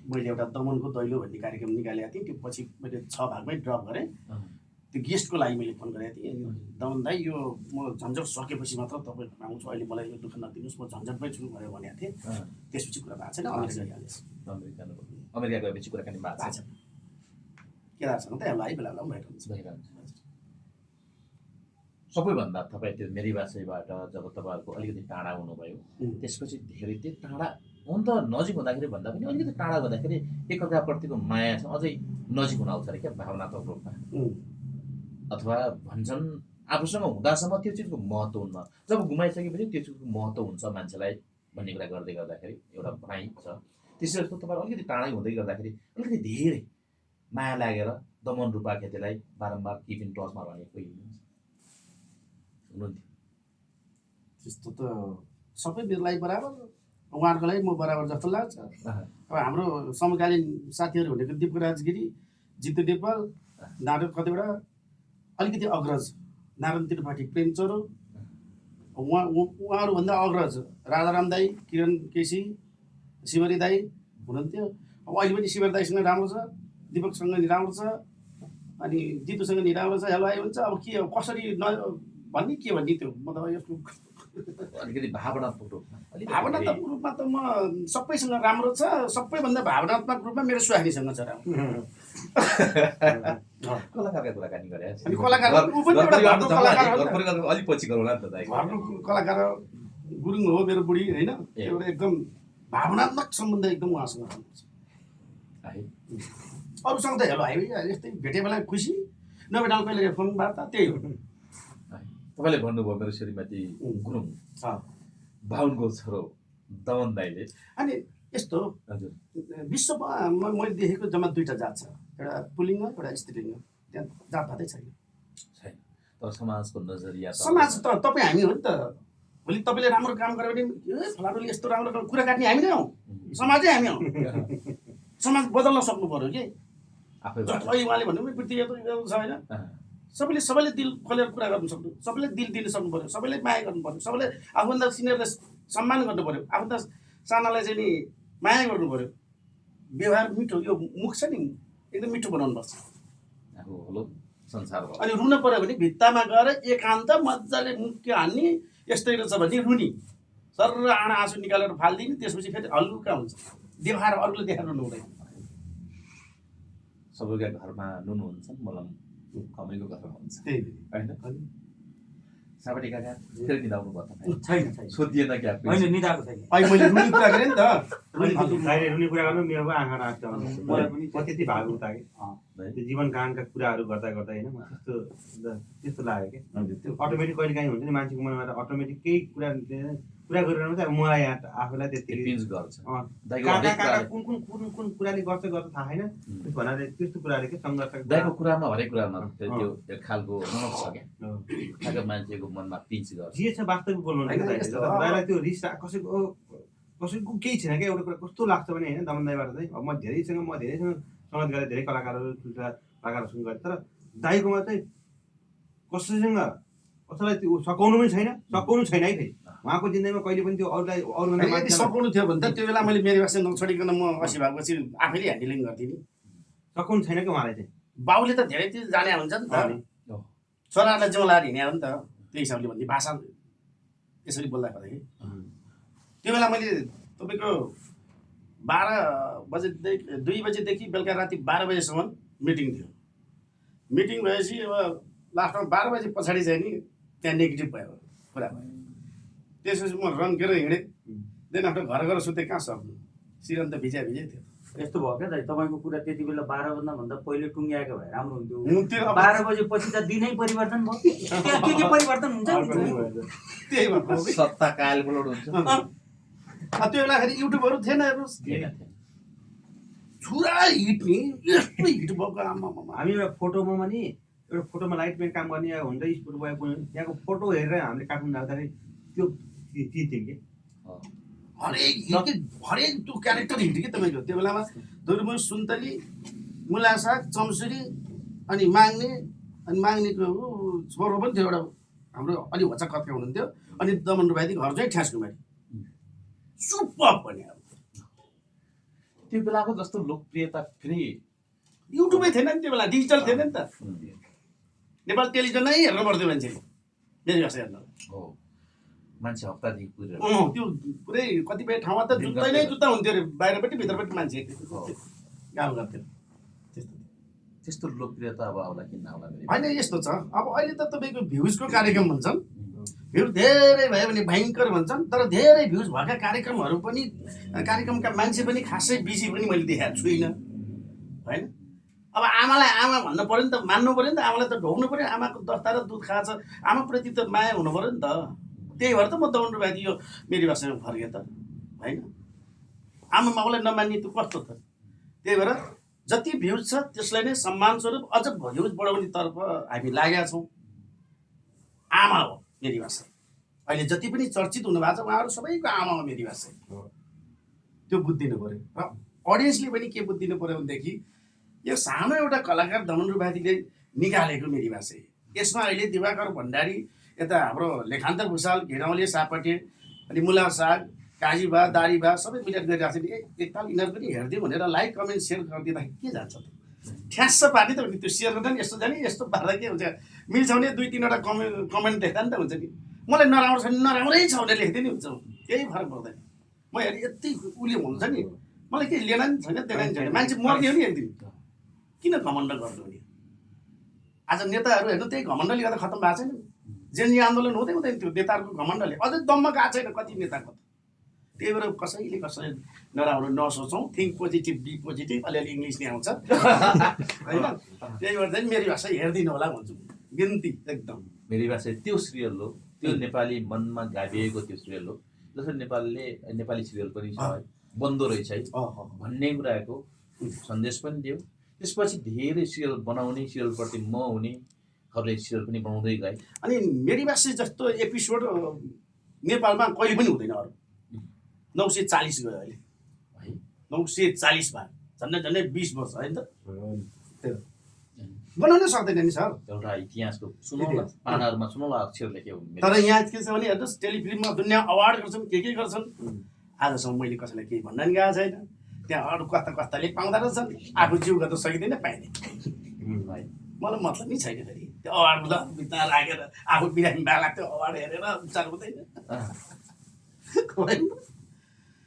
मैले एउटा दमनको दैलो भन्ने कार्यक्रम निकालेको थिएँ, त्यो पछि मैले 6 भागमै ड्रप गरेँ। त्यो गेस्टको लागि मैले फोन गरेको थिएँ, दमन दाई यो म झन्झट सकेपछि मात्र तपाईँको आउँछु, अहिले मलाई यो दुःख नदिनुहोस्, म झन्झटमै छु भनेर भनेको थिएँ। त्यसपछि कुरा भएको छैन, अमेरिका गएपछि कुराकानी भएको छ। केदारसँग त हेर्नु बेला बेला भइरहन्छ। सबैभन्दा तपाईँ त्यो मेरी वासैबाट जब तपाईँहरूको अलिकति टाढा हुनुभयो, त्यसपछि धेरै त्यो टाढा हुन त नजिक हुँदाखेरि भन्दा पनि अलिकति टाढा हुँदाखेरि एकअर्काप्रतिको माया चाहिँ अझै नजिक हुन आउँछ अरे क्या, भावनात्मक रूपमा। अथवा भन्छन् आफूसँग हुँदासम्म त्यो चिजको महत्त्व हुन्न, जब गुमाइसकेपछि त्यो चिजको महत्त्व हुन्छ मान्छेलाई भन्ने कुरा गर्दै गर्दाखेरि एउटा भनाइ छ। त्यसै जस्तो तपाईँहरू अलिकति टाढै हुँदै गर्दाखेरि अलिकति धेरै माया लागेर दमन रूपा खेतीलाई बारम्बार किप इन टचमा रहेको हुनुहुन्थ्यो। त्यस्तो त सबै मेरो लागि बराबर, उहाँहरूको लागि म बराबर जस्तो लाग्छ। अब हाम्रो समकालीन साथीहरू भनेको दिपराज गिरी, जितु नेपाल, नारायण कतिवटा अलिकति अग्रज, नारायण त्रिपाठी, प्रेम चोरो, उहाँहरूभन्दा अग्रज राजाराम दाई, किरण केसी, शिवरी दाई हुनुहुन्थ्यो। अब अहिले पनि शिवरी दाईसँग राम्रो छ, दिपकसँग नि राम्रो छ, अनि जितुसँग नि राम्रो छ। हेलो आइ हुन्छ, अब के कसरी भन्ने के भन्ने त्यो म त यसको अलिकति भावनात्मक रूपमा त म सबैसँग राम्रो छ। सबैभन्दा भावनात्मक रूपमा मेरो सुहानीसँग छ राम्रो। कलाकारका कुराकानी गरे अनि कलाकार अलिक पछि गरौँला नि त दाइ। घरको कलाकार गुरुङ हो मेरो बुढी होइन, एउटा एकदम भावनात्मक सम्बन्ध एकदम उहाँसँग राम्रो छ। अरूसँग त हेलो हाइवे यस्तै भेटे बेला खुसी, नभेटाल कहिले फोन वार्ता त्यही हो। तपाईँले भन्नुभयो मेरो श्रीमती गुरुङ बाहुनको छोरो दमन दाइले। अनि यस्तो विश्वमा मैले देखेको जम्मा 2टा जात छ, एउटा पुल्लिङ्ग एउटा स्त्रीलिङ्ग, त्यहाँ जातपातै छैन। तर समाजको नजरिया समाज त तपाईँ हामी हो नि त। भोलि तपाईँले राम्रो काम गर्यो भने फलानुले यस्तो राम्रो कुरा काट्ने हामी नै हौ, समाजै हामी हौ। समाज बदल्न सक्नु पऱ्यो कि अहिले उहाँले भन्नु पनि पृथ्वी छ होइन, सबैले दिल खोलेर कुरा गर्नु सक्नु, सबैले दिल दिन सक्नु पऱ्यो, सबैले माया गर्नु पऱ्यो, सबैले आफूभन्दा सिनियरलाई सम्मान गर्नु पऱ्यो, आफूभन्दा सानालाई चाहिँ नि माया गर्नु पऱ्यो। व्यवहार मिठो, यो मुख छ नि एकदम मिठो बनाउनुपर्छ। अनि रुन पऱ्यो भने भित्तामा गएर एकान्त मजाले मुख हान्ने, यस्तै रहेछ भने रुनी सर आँडा आँसु निकालेर फालिदिने, त्यसपछि फेरि हल्लुका हुन्छ, देखाएर अरूले देखाएर हुँदैन। सबैका घरमा नुन हुन्छ, मलम कमैको घरमा हुन्छ त्यही होइन। सापटी काका फेरि निदाउनु पर्छ, छैन सोधिएन क्या होइन निदाएको छैन। अहिले मैले रुनी कुरा गरेँ नि त, रुनी कुरा गर्नु मेरो आँखा राख्छ मलाई पनि त्यति भएको उता कि त्यो जीवन कारणका कुराहरू गर्दा गर्दा होइन म त्यस्तो लाग्यो क्या। त्यो अटोमेटिक कहिले काहीँ हुन्छ नि मान्छेको मनमा अटोमेटिक केही कुरा गरेर मात्रै अब मलाई यहाँ आफूलाई त्यतिकै पिन्च गर्छ। कुन कुन कुन कुन कुराले गर्छ थाहा छैन, त्यस भन्नाले त्यस्तो कुराले के सङ्घर्ष दाइको कुरामा हरेक कुरामा त्यो एक खालको नमक छ क्या, ठ्याक्क मान्छेको मनमा पिन्च गर्छ। जे छ वास्तविक बोल्नु दाइलाई त्यो रिस कसैको केही छैन क्या। एउटा कुरा कस्तो लाग्छ भने होइन दमन दाइबाट चाहिँ अब म धेरैसँग सङ्गत गरेँ, धेरै कलाकारहरू ठुल्ठुला कलाकारहरूसँग गरेँ, तर दाइकोमा चाहिँ कसैसँग कसैलाई त्यो सघाउनु पनि छैन है। फेरि उहाँको जिन्दगीमा कहिले पनि त्यो अरूलाई यदि सघाउनु थियो भने त त्यो बेला मैले मेरो बासे नछोडिकन म 80 भएपछि आफैले ह्यान्डलिङ गर्थेँ नि। सघाउनु छैन कि उहाँलाई चाहिँ। बाउले त धेरै चिज जाने हुन्छ नि त, छोराहरूलाई जिउ लाएर हिँड्यो नि त, त्यही हिसाबले भन्ने भाषा यसरी बोल्दा गर्दाखेरि त्यो बेला मैले तपाईँको 2 बजेदेखि बेलुका राति 12 बजेसम्म मिटिङ थियो। मिटिङ भएपछि अब लास्टमा 12 बजे पछाडि चाहिँ नि त्यहाँ नेगेटिभ भयो कुरा भयो। त्यसपछि म रन्केर हिँडेँ, देन आफ्नो घर सुतेँ, कहाँ सक्नु, सिरन त भिजै थियो। यस्तो भयो क्या दाइ, तपाईँको कुरा त्यति बेला 12 भन्दा पहिले टुङ्ग्याएको भए राम्रो हुन्थ्यो। हुन्थ्यो 12 बजेपछि त दिनै परिवर्तन भयो, के परिवर्तन हुन्छ नि? त्यही भन्नु सत्ता कायल बुलोड हुन्छ। त्यो बेलाखेरि युट्युबहरू थिएन, हेर्नुहोस् छुरा हिट नि यस्तो हिट भएको आमामा। हामी एउटा फोटोमा लाइटम्यान काम गर्ने हुन्छ स्पोर्ट बोय त्यहाँको फोटो हेरेर हामीले काठमाडौँ जाँदाखेरि त्यो चिज थियो कि हरेक त्यो क्यारेक्टर हिट कि तपाईँको त्यो बेलामा दुर्मुन, सुन्तली, मुला साग, चम्सुरी अनि माग्नेको छोरो पनि थियो एउटा हाम्रो अलि होचा कत्का हुनुहुन्थ्यो, अनि दमन रुपाइदी घर चाहिँ ठ्यास कुमारी सुपर पनि। अब त्यो बेलाको जस्तो लोकप्रियता फेरि युट्युबै थिएन नि त्यो बेला, डिजिटल थिएन नि त। नेपाल टेलिभिजनै हेर्नु पर्थ्यो मान्छेले मेरो भाषा हेर्न। हो मान्छे हप्तादेखि पुगेर त्यो पुरै कतिपय ठाउँमा त जुत्तै नै जुत्ता हुन्थ्यो अरे, बाहिरपट्टि भित्रपट्टि मान्छे काम गर्थ्यो। त्यस्तो लोकप्रियता अब आउला किन आउला होइन यस्तो छ, अब अहिले त तपाईँको भ्युजको कार्यक्रम भन्छन्, भ्युज धेरै भयो भने भयङ्कर भन्छन्, तर धेरै भ्युज भएका कार्यक्रमहरू पनि कार्यक्रमका मान्छे पनि खासै बिजी पनि मैले देखाएको छुइनँ होइन। अब आमालाई आमा भन्नु पऱ्यो नि त, मान्नु पऱ्यो नि त, आमालाई त ढोग्नु पऱ्यो, आमाको दस्ता र दुध खाएको छ, आमाप्रति त माया हुनु पऱ्यो नि त। त्यही भएर त म दमन रुपाइदी यो मेरी भाषामा फर्केँ त होइन। आमा बाउलाई नमान्ने त कस्तो त। त्यही भएर जति भ्युज छ त्यसलाई नै सम्मानस्वरूप अझ भ्युज बढाउनेतर्फ हामी लागेका छौँ। आमा हो मेरी भाषा, अहिले जति पनि चर्चित हुनुभएको छ उहाँहरू सबैको आमा हो मेरी भाषा, त्यो बुझिदिनु पऱ्यो। र अडियन्सले पनि के बुझिदिनु पऱ्यो भनेदेखि यो सानो एउटा कलाकार दमन रुपाइदीले निकालेको मेरी भाषा, यसमा अहिले दिवाकर भण्डारी, यता हाम्रो लेखान्तर भुषाल, घिरौँले सापटे, अनि मुला साग, काजीबा, दारीबा सबै मिलेर गरिरहेको छ नि। एकताल यिनीहरू पनि हेरिदिउँ भनेर लाइक कमेन्ट सेयर गरिदिँदाखेरि के जान्छ त, ठ्यास्स पार्ने त त्यो सेयर गर्दा नि यस्तो जाने, यस्तो पार्दा के हुन्छ, मिल्छ भने 2-3वटा कमेन्ट देख्दा नि त हुन्छ नि। मलाई नराम्रो छ भने नराम्रै छ भनेर लेखिदिए नि हुन्छ, केही फरक पर्दैन। म हेरेँ यति उसले हुन्छ नि, मलाई के लिएन नि छैन, देखाइ छैन, मान्छे मर्ने हो नि एकदिन, किन घमण्ड गर्नु नि। आज नेताहरू हेर्नु त्यही घमण्डले गर्दा खत्तम भएको छैन। जेनजी आन्दोलन हुँदै हुँदैन थियो नेताहरूको घमण्डले, अझै दममा गएको छैन कति नेताको। त्यही भएर कसैले नराम्रो नसोचौँ, थिङ्क पोजिटिभ बी पोजिटिभ, अलिअलि इङ्ग्लिस नै आउँछ होइन। त्यही भएर चाहिँ मेरी भाषा हेरिदिनु होला भन्छु, बिन्ती एकदम। मेरी भाषा त्यो सिरियल हो, त्यो नेपाली मनमा गाभिएको त्यो सिरियल हो, जसरी नेपाली सिरियल पनि छ बन्दो रहेछ है भन्ने कुराको सन्देश पनि दियो। त्यसपछि धेरै सिरियल बनाउने, सिरियलप्रति म हुने, हरेक सिरियल पनि बनाउँदै गए। अनि मेरी भाषा जस्तो एपिसोड नेपालमा कहिले पनि हुँदैन। अरू 940 गयो अहिले, 940 भयो, झन्डै 20 वर्ष होइन त, बनाउनै सक्दैन नि सर। एउटा इतिहासको सुनौला पानाहरूमा सुनौला अक्षर लेख्यो। तर यहाँ के छ भने हेर्नुहोस्, टेलिफिल्ममा दुनियाँ अवार्ड गर्छन्, के गर्छन्, आजसम्म मैले कसैलाई केही भन्न नि गएको छैन। त्यहाँ अरू कस्ताले पाउँदो रहेछन्, आफू जिउ गर्न सकिँदैन, पाइँदैन। मलाई मतलब नि छैन फेरि त्यो अवार्ड ल बित्ता लागेर आफू बिरामी बाला त्यो अवार्ड हेरेर विचार हुँदैन।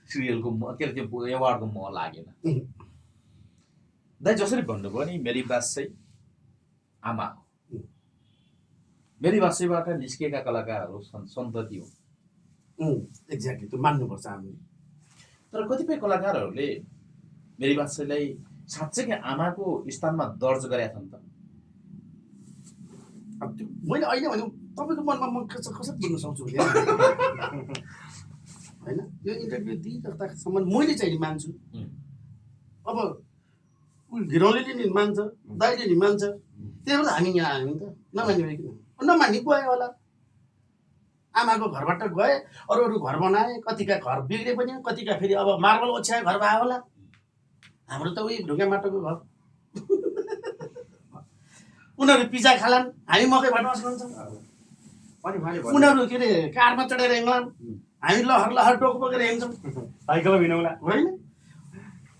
सिरियलको के अरे त्यो एवार्डको मोह लागेन। दाइ जसरी भन्नुभयो नि मेरी बास चाहिँ आमा हो, मेरी बासैबाट निस्केका कलाकारहरू सन्तति हो। एक्ज्याक्टली त्यो मान्नुपर्छ हामीले। तर कतिपय कलाकारहरूले मेरी बासैलाई साँच्चै आमाको स्थानमा दर्ज गरेका छन् त। अब त्यो मैले अहिले भने तपाईँको मनमा म कसरी बुझ्न सक्छु भने होइन, यो इन्टरभ्यू दिइसक्दासम्म मैले चाहिँ नि मान्छु। अब घिरौँले नि मान्छ, दाइले नि मान्छ, त्यही भएर हामी यहाँ आयौँ त। नमान्ने किन नमान्ने गयो होला, आमाको घरबाट गए, अरू अरू घर बनाए, कतिका घर बिग्रे पनि, कतिका फेरि अब मार्बल ओछ्याए घर भयो होला। हाम्रो त उही ढुङ्गा माटोको घर। उनीहरू पिज्जा खालान्, हामी मकैबाट बस्नुहुन्छ। उनीहरू के अरे कारमा चढेर हिँड्लान्, हामी लहर लहर टोक बोकेर हिँड्छौँ। साइकलमा हिँडौँला होइन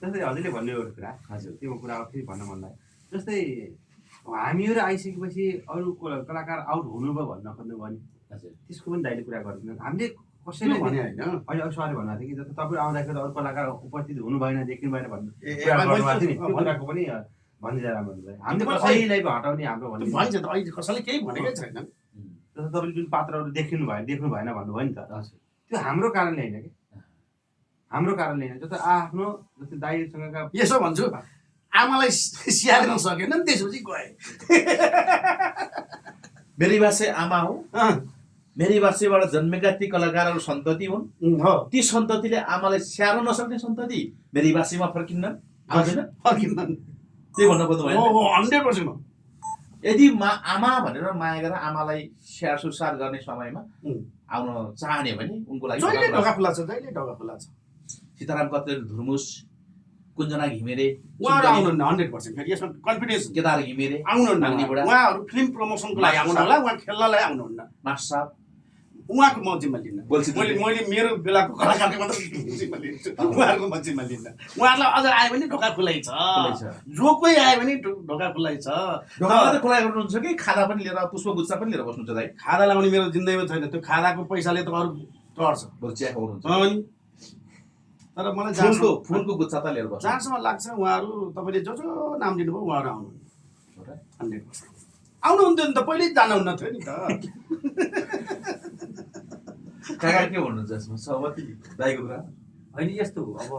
जस्तै हजुरले भन्ने एउटा कुरा, हजुर त्यो कुरा फेरि भन्न मन लाग्यो। जस्तै हामीहरू आइसकेपछि अरू कलाकार आउट हुनुभयो भन्न खोज्नु भयो नि, त्यसको पनि दाइले कुरा गरिदिनु। हामीले कसैले भने होइन, अहिले अरू सवाल भन्नु थियो कि जस्तो तपाईँ आउँदाखेरि अरू कलाकार उपस्थित हुनु भएन, देखिनु भएन भन्नु कुरा गर्नुभएको थियो नि, त्यो कुराको पनि भन्दै जाँदा भन्नुभयो। हामीले कसैलाई हटाउने हाम्रो भन्ने भन्छ त अहिले कसैले केही भनेकै छैन। जस्तो तपाईँले जुन पात्रहरू देख्नु भएन भन्नुभयो नि त, त्यो हाम्रो कारणले होइन कि, हाम्रो कारणले होइन। जस्तो आफ्नो जस्तै दाइसँगका यसो भन्छु, आमालाई स्याहार्न सकेन नि त्यसपछि गए। मेरी बासै आमा हो, मेरी बासैबाट जन्मेका ती कलाकारहरू सन्तति हुन्। ती सन्ततिले आमालाई स्याहार्न नसक्ने सन्तति मेरी बासैमा फर्किन्न फर्किँदैन। त्यही भन्न खोज्नु भयो। 100% यदि आमा भनेर माया गरेर आमालाई स्याहार सुसार गर्ने समयमा आउन चाहने भने उनको लागि जहिले ढोका खुला छ, जहिले ढोका खुला छ। सीताराम कत्रेल, धुर्मुस, कुञ्जना घिमिरे, उहाँहरू आउनुहुन्न 100%। फेरि यसमा कन्फिडेन्स केदार घिमिरे, आउनुहुन्न। माग्नेबुढा, उहाँहरू फिल्म प्रमोसनको लागि आउनु होला, उहाँ खेल्नलाई आउनुहुन्न। मास्टर साहब, उहाँको म जिम्मा लिन्न। बोल्छु मैले मेरो बेलाको कलाकारको मात्र जिम्मा लिन्छु, उहाँहरूको म जिम्मा लिन्न। उहाँहरूलाई अझ आयो भने ढोका खुलै छ, जो कोही आयो भने ढोका खुलै छ। ढोका मात्रै खुला गर्नुहुन्छ कि खादा पनि लिएर पुष्पगुच्छ पनि लिएर बस्नुहुन्छ दाइ? खादा लाउने मेरो जिन्दगीमा छैन, त्यो खादाको पैसाले त अरू टर्छ। बरु चिया खुवाउनुहुन्छ। तर मलाई फुलको गुच्छा त लिएर बस्छ। जहाँसम्म लाग्छ उहाँहरू तपाईँले जो जो नाम लिनुभयो उहाँहरू आउनु 100% आउनुहुन्थ्यो नि त, पहिल्यै जानुहुन्न थियो नि त। काका के भन्नुहुन्छ यसमा? सहमति दाइको कुरा होइन यस्तो हो, अब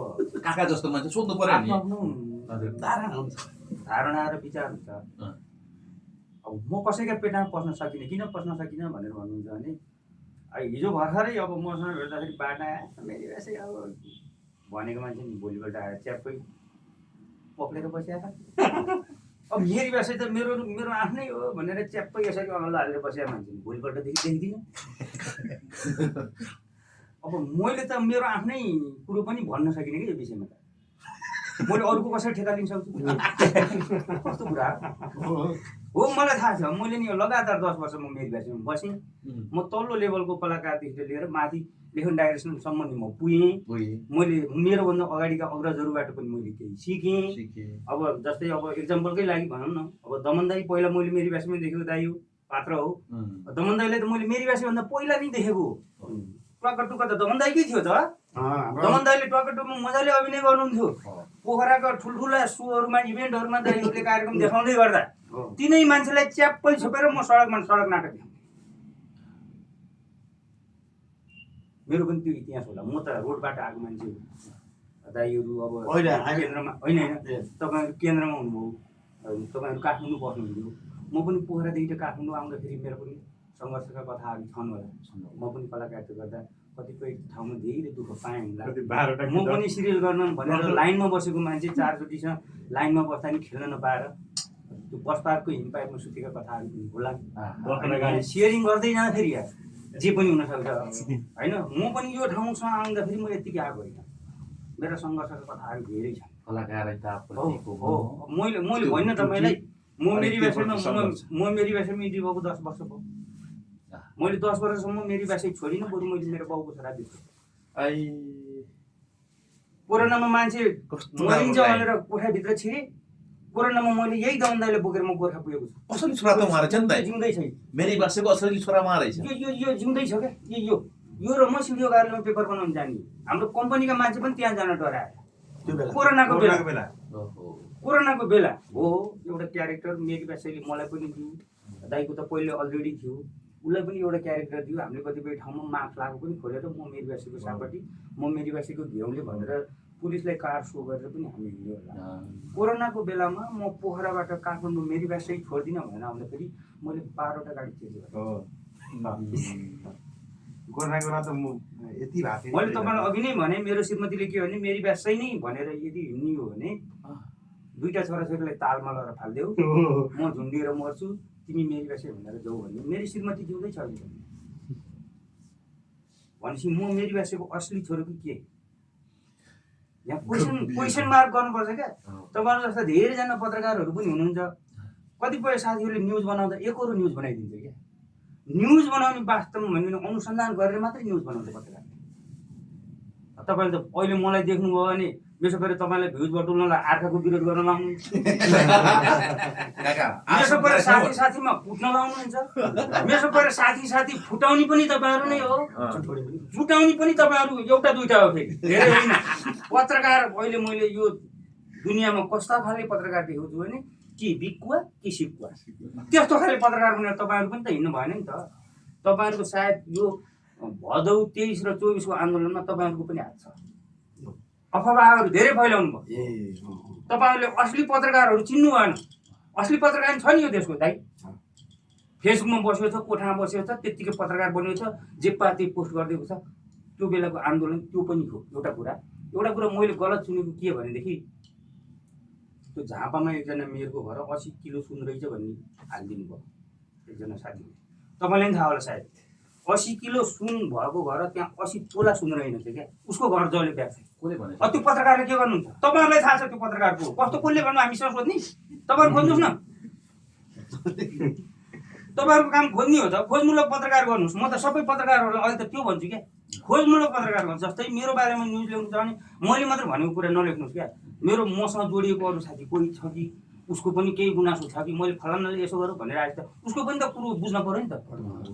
काका जस्तो मान्छे सोध्नु पर्यो नि। आफ्नो हजुर, धारणा हुन्छ, धारणा र विचार हुन्छ। अब म कसैका पेटमा पस्न सकिनँ, किन पस्न सकिनँ भनेर भन्नुहुन्छ भने हिजो भर्खरै अब मसँग भेट्दाखेरि बाटा मेरो यसै अब भनेको मान्छे नि भोलिपल्ट आएर च्याप्पै पक्रेर बसिआएको। अब मेरी व्यवसाय त मेरो आफ्नै हो भनेर च्याप्पै यसरी अँगलो हालेर बसेको मान्छे भोलिपल्टदेखि देख्दिनँ। अब मैले त मेरो आफ्नै कुरो पनि भन्न सकिनँ कि यो विषयमा त, मैले अरूको कसरी ठेक्का लिन सक्छु? कस्तो कुरा हो? मलाई थाहा छ, मैले नि लगातार 10 वर्ष म मेरी भाषामा बसेँ। म तल्लो लेभलको कलाकारदेखि लिएर माथि लेखन डाइरेक्सनसम्म नि म पुगेँ। मैले मेरोभन्दा अगाडिका अग्रजहरूबाट पनि मैले केही सिकेँ। अब जस्तै अब इक्जाम्पलकै लागि भनौँ न, अब दमन दाई पहिला मैले मेरी भाषामै देखेको दाई हो, पात्र हो। दमन दाईलाई त मैले मेरी भाषाभन्दा पहिला नै देखेको हो। टक्का त दमन दाईकै थियो त। दमन दाईले टक्का मजाले अभिनय गर्नुहुन्थ्यो। पोखराका ठुल्ठुला सोहरूमा, इभेन्टहरूमा दाईहरूले कार्यक्रम देखाउँदै गर्दा तिनै मान्छेलाई च्याप्पै छोपेर म सडक नाटक देखाउँथेँ। मेरो पनि त्यो इतिहास होला। म त रोडबाट आएको मान्छे हो। दाईहरू अब केन्द्रमा होइन तपाईँहरू केन्द्रमा हुनुभयो, तपाईँहरू काठमाडौँ बस्नुहुन्थ्यो। म पनि पोखरादेखि काठमाडौँ आउँदाखेरि मेरो पनि सङ्घर्षका कथाहरू छन् होला। म पनि कलाकारिता गर्दा कतिपय ठाउँमा धेरै दुःख पाएँ होला। म पनि सिरियल गर्न भनेर लाइनमा बसेको मान्छे 4 चोटिसँग लाइनमा बस्दा नि खेल्न नपाएर त्यो बस पार्कको हिमपाइपमा सुतेका कथाहरू पनि होला। सेयरिङ गर्दै जाँदाखेरि जे पनि हुनसक्छ होइन। म पनि यो ठाउँसँग आउँदाखेरि म यत्तिकै आएको होइन। मेरो सङ्घर्षका कथाहरू धेरै छन्। कलाकारिताप्रतिको मैले भन्न तपाईँलाई म मेरी भाषामा इन्ट्री भएको 10 वर्ष भयो। मैले 10 वर्षसम्म मेरी भाषा छोडिनँ, बरु मैले मेरो बाउको छोरा बेच्छु। कोरोनामा मान्छे मरिन्छ भनेर कोठाभित्र छिरे। कोरोनामा मैले यही दमन दाइले बोकेर म गोर्खा पुगेको छु। असली छोरा त उहाँ रहेछ नि त, जिउँदै छ। मेरी बासेको असली छोरा उहाँ रहेछ। यो जिउँदै छ क्या। यो र म सिडिओ कार्यालयमा पेपर बनाउन जाने हाम्रो कम्पनीका मान्छे पनि त्यहाँ जान डराए त्यो बेला कोरोनाको बेला ओहो कोरोनाको बेला हो एउटा क्यारेक्टर मेरी बासैले मलाई पनि दियो दाइको त पहिले अलरेडी थियो उसलाई पनि एउटा क्यारेक्टर दियो हामीले कतिपय ठाउँमा माफ लागु पनि खोलेर म मेरी बासीको सापट्टि म मेरी बासीको घिउले भनेर पुलिसलाई कार्ड सो गरेर पनि हामी हिँड्यो होला कोरोनाको बेलामा म पोखराबाट काठमाडौँ मेरी बासै छोड्दिनँ भनेर आउँदाखेरि मैले 12वटा गाडी चेन्ज गरेँ कोरोनाको बेला त म यति भएको थिएँ मैले तपाईँलाई अघि नै भने मेरो श्रीमतीले के भने मेरी बासै नै भनेर यदि हिँड्ने हो भने 2टा छोराछोरीलाई तालमा लगेर फालिदेऊ म झुन्डिएर मर्छु तिमी मेरी बासै भनेर जाऊ भन्ने मेरी श्रीमती जिउँदै छ भनेपछि म मेरी बासेको असली छोरो कि के यहाँ क्वेसन मार्क गर्नुपर्छ क्या तपाईँहरू जस्ता धेरैजना पत्रकारहरू पनि हुनुहुन्छ कतिपय साथीहरूले न्युज बनाउँदा एकरो न्युज बनाइदिन्छ क्या न्युज बनाउने वास्तवमा भन्यो भने अनुसन्धान गरेर मात्रै न्युज बनाउँछ पत्रकार तपाईँले त अहिले मलाई देख्नुभयो भने यसो गरेर तपाईँलाई भ्युज बटुल्नलाई अर्काको विरोध गर्न लाउनुहुन्छ यसो गरेर साथी साथीमा फुट्न लाउनुहुन्छ यसो गरेर साथी साथी फुटाउने पनि तपाईँहरू नै हो जुटाउने पनि तपाईँहरू एउटा दुईटा हो फेरि धेरै होइन पत्रकार अहिले मैले यो दुनियाँमा कस्ता खाले पत्रकार देखेको छु भने कि बिकुवा कि सिकुवा त्यस्तो खाले पत्रकार भनेर तपाईँहरू पनि त हिँड्नु भएन नि त तपाईँहरूको सायद यो भदौ 23 र 24 को आन्दोलनमा तपाईँहरूको पनि हात छ अफवाहहरू धेरै फैलाउनु भयो तपाईँहरूले असली पत्रकारहरू चिन्नु भएन असली पत्रकार छ नि यो देशको दाइ फेसबुकमा बसेको छ कोठामा बसेको छ त्यत्तिकै पत्रकार बनेको छ जे पाते पोस्ट गरिदिएको छ त्यो बेलाको आन्दोलन त्यो पनि हो एउटा कुरा मैले गलत सुनेको के भनेदेखि त्यो झापामा एकजना मेयरको घर 80 किलो सुन रहेछ भन्ने हालिदिनु भयो एकजना साथीले तपाईँलाई पनि थाहा होला सायद 80 किलो सुन भएको घर त्यहाँ 80 तोला सुन रहेनछ क्या उसको घर जसले ब्याग्छ कसले भने त्यो पत्रकारले के गर्नुहुन्छ तपाईँहरूलाई थाहा छ त्यो पत्रकारको कस्तो कसले भन्नु हामीसँग सोध्ने तपाईँहरू खोज्नुहोस् न तपाईँहरूको काम खोज्ने हो त खोजमूलक पत्रकार गर्नुहोस् म त सबै पत्रकारहरूलाई अहिले त त्यो भन्छु क्या खोजमूलक पत्रकार गर्नु जस्तै मेरो बारेमा न्युज ल्याउनु छ भने मैले मात्र भनेको कुरा नलेख्नुहोस् क्या मेरो मसँग जोडिएको अरू साथी कोही छ कि उसको पनि केही गुनासो छ कि मैले फलानाले यसो गरौँ भनेर आएको त उसको पनि त कुरो बुझ्न पऱ्यो नि त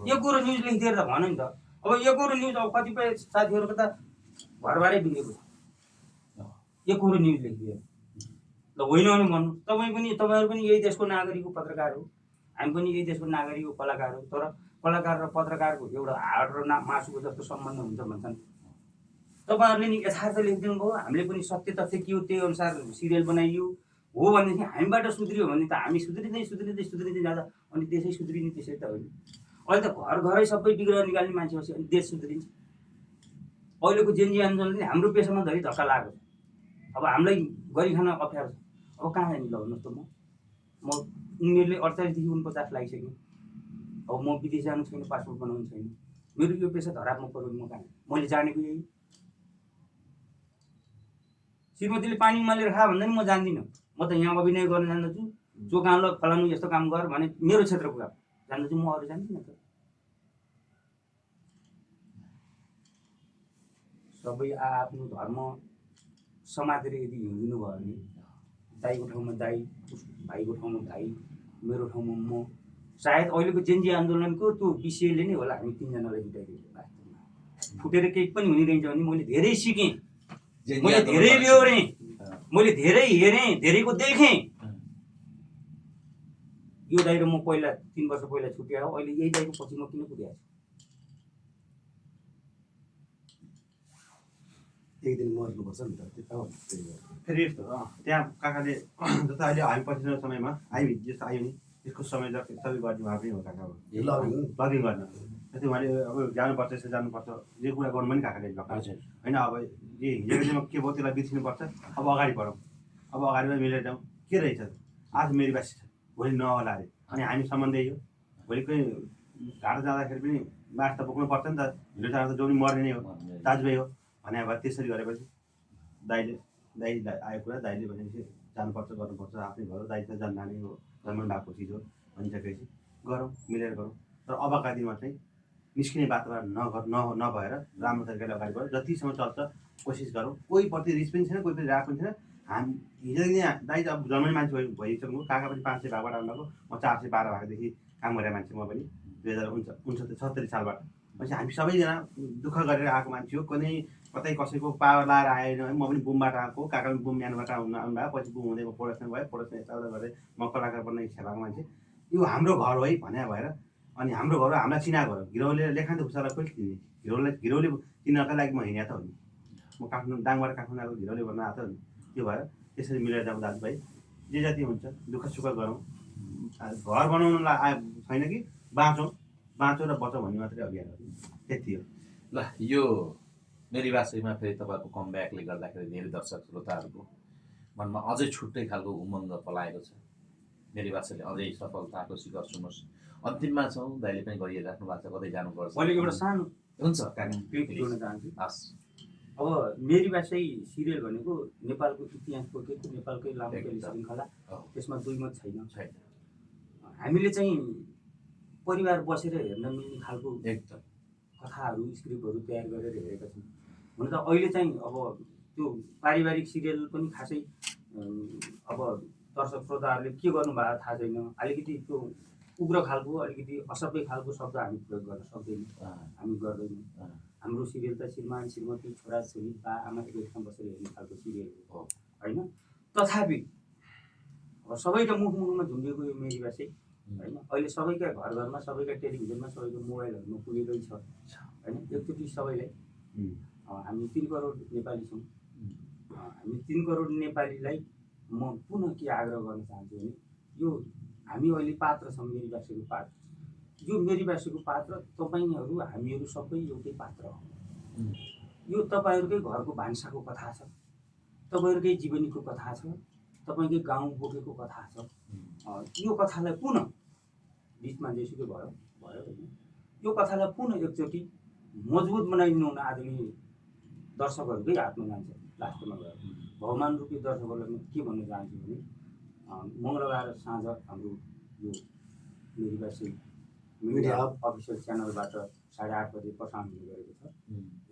यो कुरो न्युज लेखिदिएर त भन नि त अब यो कुरो न्युज अब कतिपय साथीहरूको त घरबारै बिग्रेको छ यो कुरो न्युज लेखिदिएर ल होइन भने भन्नु तपाईँहरू पनि यही देशको नागरिक हो पत्रकार हो हामी पनि यही देशको नागरिक हो कलाकार हो तर कलाकार र पत्रकारको एउटा हाड र मासुको जस्तो सम्बन्ध हुन्छ भन्छन् तपाईँहरूले नि यथार्थ लेखिदिनु भयो हामीले पनि सत्य तथ्य के हो त्यही अनुसार सिरियल बनाइयो हो भनेदेखि हामीबाट सुध्रियो भने त हामी सुध्रिँदै जाँदा अनि देशै सुध्रिने त्यसै त होइन अहिले त घरै सबै बिग्रेर निकाल्ने मान्छे होस् अनि देश सुध्रिन्छ अहिलेको जेनजी आन्दोलनले हाम्रो पेसामा धरि धक्का लाग्यो अब हामीलाई गरिखान अप्ठ्यारो छ अब कहाँ जाने ल भन्नुहोस् त म उमेरले 48 देखि 49 लागिसक्यो अब म विदेश जानु छैन पासपोर्ट बनाउनु छैन मेरो यो पेसा धरापमा पऱ्यो म कहाँ मैले जानेको यही श्रीमतीले पानी उमालेर खा भन्दा नि म जान्दिनँ म त यहाँ अभिनय गर्न जान्दछु जो काम ल फलानु यस्तो काम गर भने मेरो क्षेत्रको काम जान्दछु म अरू जान्दिनँ त सबै आफ्नो धर्म समातेर यदि हिँडिदिनु भयो भने दाइको ठाउँमा दाइ भाइको ठाउँमा भाइ मेरो ठाउँमा म सायद अहिलेको जेनजी आन्दोलनको त्यो विषयले नै होला हामी 3 जनालाई जिताइदिएको वास्तवमा फुटेर केही पनि हुने रहेछ भने मैले धेरै सिकेँ मैले धेरै बेहोरेँ मैले धेरै हेरेँ धेरैको देखेँ यो दाइ र म पहिला 3 वर्ष पहिला छुट्यायो अहिले यही दाइको पछि म किन पुगेको छु एक दिन मर्नुपर्छ नि त फेरि यस्तो त्यहाँ काकाले जस्तो अहिले हामी पछिल्लो समयमा हामी जस्तो आयो नि त्यसको समय सबै गर्ने भए पनि हो काका लगिङ गर्न त्यो उहाँले अब जानुपर्छ यसो जानुपर्छ यो कुरा गर्नु पनि काकाले होइन अब जे हिजोको दिनमा के भयो त्यसलाई बिर्सिनुपर्छ अब अगाडि बढौँ अब अगाडि मिलेर जाउँ के रहेछ आज मेरो बासी छ भोलि नहोला अरे अनि हामी सम्बन्ध यही हो भोलि कोही घाँटा जाँदाखेरि पनि बास त बोक्नु पर्छ नि त हिँड्नु जाँदा त जो पनि मर्ने नै हो दाजुभाइ हो भने अब त्यसरी गरेपछि दाइ आयो कुरा दाइले भनेपछि जानुपर्छ गर्नुपर्छ आफ्नै घर दाइले त जान्ने हो जन्मनु भएको चिज हो भनिसकेपछि गरौँ मिलेर गरौँ तर अबका दिनमा चाहिँ निस्किने वातावरण नभएर राम्रो तरिकाले अगाडि बढ्यो जतिसम्म चल्छ कोसिस गरौँ कोहीप्रति रिस पनि छैन कोहीप्रति राग पनि छैन हामी हिजोदेखि दाइ अब जन्मने मान्छे भइसक्नु काका पनि 500 भागबाट आउनुभएको म 412 भागदेखि काम गरेर मान्छे म पनि 2069 सालबाट भनेपछि हामी सबैजना दुःख गरेर आएको मान्छे हो। कतै कसैको पावर लाएर आएन है। म पनि बुमबाट आएको, काका पनि बुम म्यानबाट आउनुभयो, पछि बुम हुँदै म प्रोडक्सन भयो, प्रोडक्सन यताउता गरेँ, म कलाकार बन्ने खेलाएको मान्छे। यो हाम्रो घर हो है भन्या भएर अनि हाम्रो घर हामीलाई चिनाएको घर घिरौले लेखान्त खुसालाई कहिले चिन्ने घिरौले चिन्नका लागि म हिँडेको त हो नि। म काठमाडौँ दाङबाट काठमाडौँ आएको घिरौले भन्न आएको नि। त्यो भएर त्यसरी मिलेर जाउँ दाजुभाइ, जे जति हुन्छ दुःख सुख गरौँ। घर बनाउनु छैन कि बाँचौँ र बचौँ भन्ने मात्रै अभियान हो। त्यति हो। ल यो मेरी बासैमा फेरि तपाईँको कमब्याकले गर्दाखेरि धेरै दर्शक श्रोताहरूको मनमा अझै छुट्टै खालको उमङ्ग पलाएको छ। मेरी बासैले अझै सफलताको शिखर छुनुहोस्। अन्तिममा छौँ, दाइले पनि गरिराख्नु भएको छ, कतै जानुपर्छ। मैले एउटा सानो हुन्छ काका क्लिप जोड्न चाहन्छु। हस्। अब मेरी बासै सिरियल भनेको नेपालको इतिहास बोकेको नेपालकै लामो श्रृङ्खला, त्यसमा दुई मत छैन। हामीले चाहिँ परिवार बसेर हेर्न मिल्ने खालको एकदम कथाहरू स्क्रिप्टहरू तयार गरेर हेरेका छौँ। हुन त अहिले चाहिँ अब त्यो पारिवारिक सिरियल पनि खासै अब दर्शक श्रोताहरूले के गर्नुभएको थाहा छैन। अलिकति त्यो उग्र खालको अलिकति असभ्य खालको शब्द हामी प्रयोग गर्न सक्दैनौँ, हामी गर्दैनौँ। हाम्रो सिरियल त श्रीमान श्रीमती छोराछोरी बा आमा एकैठाउँ बसेर हेर्ने खालको सिरियल हो होइन। तथापि अब सबैका मुखमा झुन्डिएको यो मेरी बासै होइन अहिले सबैका घर घरमा, सबैका टेलिभिजनमा, सबैको मोबाइलहरूमा पुगेकै छ होइन। एकचोटि सबैलाई हामी 3 करोड नेपाली छौँ। हामी 3 करोड नेपालीलाई म पुनः के आग्रह गर्न चाहन्छु भने यो हामी अहिले पात्र छौँ, मेरी बासैको पात्र। यो मेरी बासैको पात्र तपाईँहरू हामीहरू सबै एउटै पात्र हो। यो तपाईँहरूकै घरको भान्साको कथा छ, तपाईँहरूकै जीवनीको कथा छ, तपाईँकै गाउँ बोकेको कथा छ। यो कथालाई पुनः बिचमा जेसुकै भयो होइन, यो कथालाई पुनः एकचोटि मजबुत बनाइदिनु हुन आदरणीय दर्शकहरूकै हातमा जान्छ लास्टमा गएर। भगवान रूपी दर्शकहरूलाई म के भन्न चाहन्छु भने मङ्गलबार साँझ हाम्रो यो मेरी बासै मिडिया अफिसियल च्यानलबाट 8:30 बजे प्रसारण हुने गरेको छ।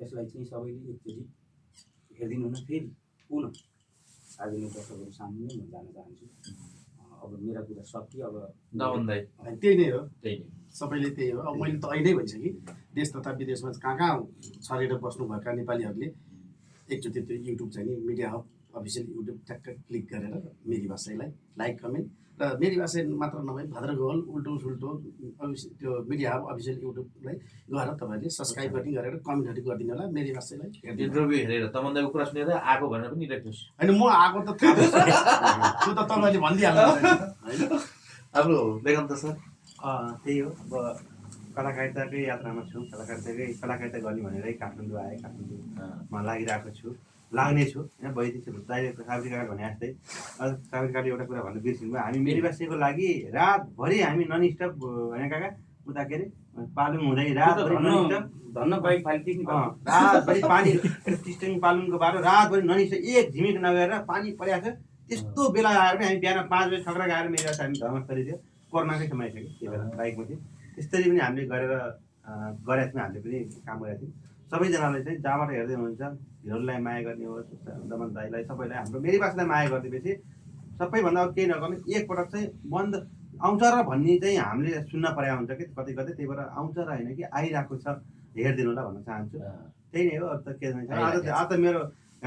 यसलाई चाहिँ सबैले एकचोटि हेरिदिनु हुन। फेरि पुनः आदरणीय दर्शकहरू सामु नै म जान चाहन्छु। अब मेरा कुरा सकियो। अब नभन्दै त्यही नै हो, त्यही नै सबैले त्यही हो। अब मैले त अहिले भइसकेँ, देश तथा विदेशमा कहाँ छरेर बस्नुभएका नेपालीहरूले एकचोटि त्यो युट्युब चाहिँ नि मिडिया हब अफिसियल युट्युब ट्याक्क क्लिक गरेर मेरी बासैलाई लाइक कमेन्ट र मेरी बासै मात्र नभए भद्रगोल उल्टो सुल्टो त्यो मिडिया हब अफिसियल युट्युबलाई गएर तपाईँहरूले सब्सक्राइब गर्ने गरेर कमेन्टहरू गरिदिनु होला। मेरी बासैलाई इन्टरभ्यू हेरेर तमन्दाको कुरा सुनेर आएको भनेर पनि राख्नुहोस्। होइन, म आएको त थाहा त्यो त तपाईँले भनिदिइहाल्नु होइन। हाम्रो लेखन्त सर त्यही हो। अब कलाकारिताकै यात्रामा छु, कलाकारिता गर्ने भनेरै काठमाडौँ आएँ, काठमाडौँमा लागिरहेको छु, लाग्ने छु होइन। वैदिक दाइले साबरीका भने जस्तै साबरीकाले एउटा कुरा भन्नु बिर्सिनु भयो। हामी मेरी बासैको लागि रातभरि हामी ननस्टप होइन काका, उता के अरे पालुङ हुँदै रातभरि रातभरि पानी टिस्टिङ पालुङको बाटो रातभरि ननस्टप एक झिमिक नगरेर पानी परेको छ। त्यस्तो बेला आएर पनि हामी बिहान 5 बजी छक्रा गएर मेरी बासै हामी धर्मस्थली थियो, कोरोनाकै समय थियो कि त्यही बेला बाइकमा थियो। त्यसरी पनि हामीले गरेका थियौँ, हामीले पनि काम गरेका थियौँ। सबैजनालाई चाहिँ जहाँबाट हेर्दै हुनुहुन्छ, हिरोलाई माया गर्ने होस्, दमन दाइलाई, सबैलाई हाम्रो मेरी बासैलाई माया गरिदिएपछि सबैभन्दा केही नगर्ने एकपटक चाहिँ बन्द आउँछ र भन्ने चाहिँ हामीले सुन्न परेको हुन्छ कि कतै कतै। त्यही भएर आउँछ र होइन कि आइरहेको छ, हेरिदिनु होला भन्न चाहन्छु। त्यही नै हो, अब त के छैन। आज त मेरो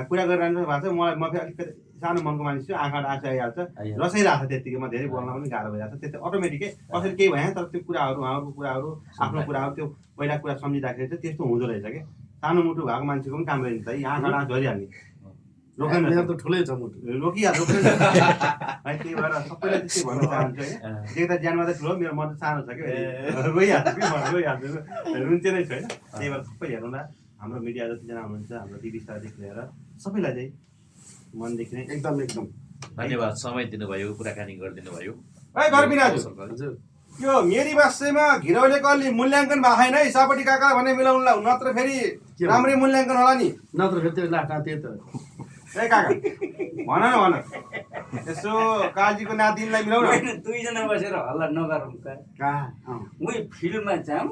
कुरा गरिरहनु भएको छ, मलाई म फेरि अलिकति सानो मनको मानिस छु, आँखाबाट आँसु आइहाल्छ, रसाइरहेको छ त्यत्तिकै। म धेरै बोल्न पनि गाह्रो भइरहेको छ, त्यति अटोमेटिकै कसरी केही भएन। तर त्यो कुराहरू उहाँहरूको कुराहरू आफ्नो कुराहरू त्यो पहिला कुरा सम्झिँदाखेरि चाहिँ त्यस्तो हुँदो रहेछ क्या। सानो मुटु भएको मान्छेको पनि काम रहेछ है, आँखाबाट आँसु झरिहाल्ने रोक्दैन त ठुलै छ मुटु रोकिहाल्छ है। त्यही भएर सबैलाई त्यस्तै भन्न चाहन्छु होइन। देख्दा ज्यानमा त ठुलो, मेरो मन त सानो छ क्या, रोइहाल्छु कि म रोइहाल्छु, रुन्चे नै छु होइन। त्यही भएर सबै हेर्नुलाई हाम्रो मिडिया जतिजना हुनुहुन्छ, हाम्रो दिदी सरदेखि लिएर सबैलाई चाहिँ मनदेखि नै एकदम धन्यवाद। समय दिनुभयो, कुराकानी गरिदिनु भयो। हजुर। यो मेरी बासैमा घिरौलेको अलि मूल्याङ्कन भएको छैन है, सापट्टि काका भने मिलाउनु ला, नत्र फेरि राम्रै मूल्याङ्कन होला नि। नत्र फेरि त्यो लाटा त्यो त ए काका भन न भन, यसो काजीको नातिनीलाई मिलाउन। दुईजना बसेर हल्ला नगरौँ त। उही फिल्डमा जाउँ,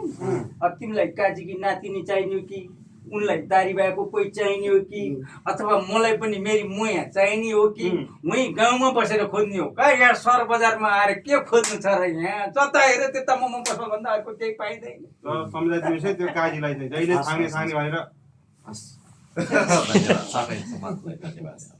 अब तिमीलाई काजीकी नातिनी चाहियो कि उनलाई दारीबाको कोही चाहिने हो कि अथवा मलाई पनि मेरी मोया चाहिने हो कि उहीँ गाउँमा बसेर खोज्ने हो कहाँ यहाँ सहर बजारमा आएर के खोज्नु छ र यहाँ जता हेऱ्यो त्यता मोमो पसलभन्दा अर्को केही पाइँदैन सम्झाइदिनुहोस् है त्यो काजीलाई चाहिँ जहिले छाने भनेर धन्यवाद सबै समाजलाई धन्यवाद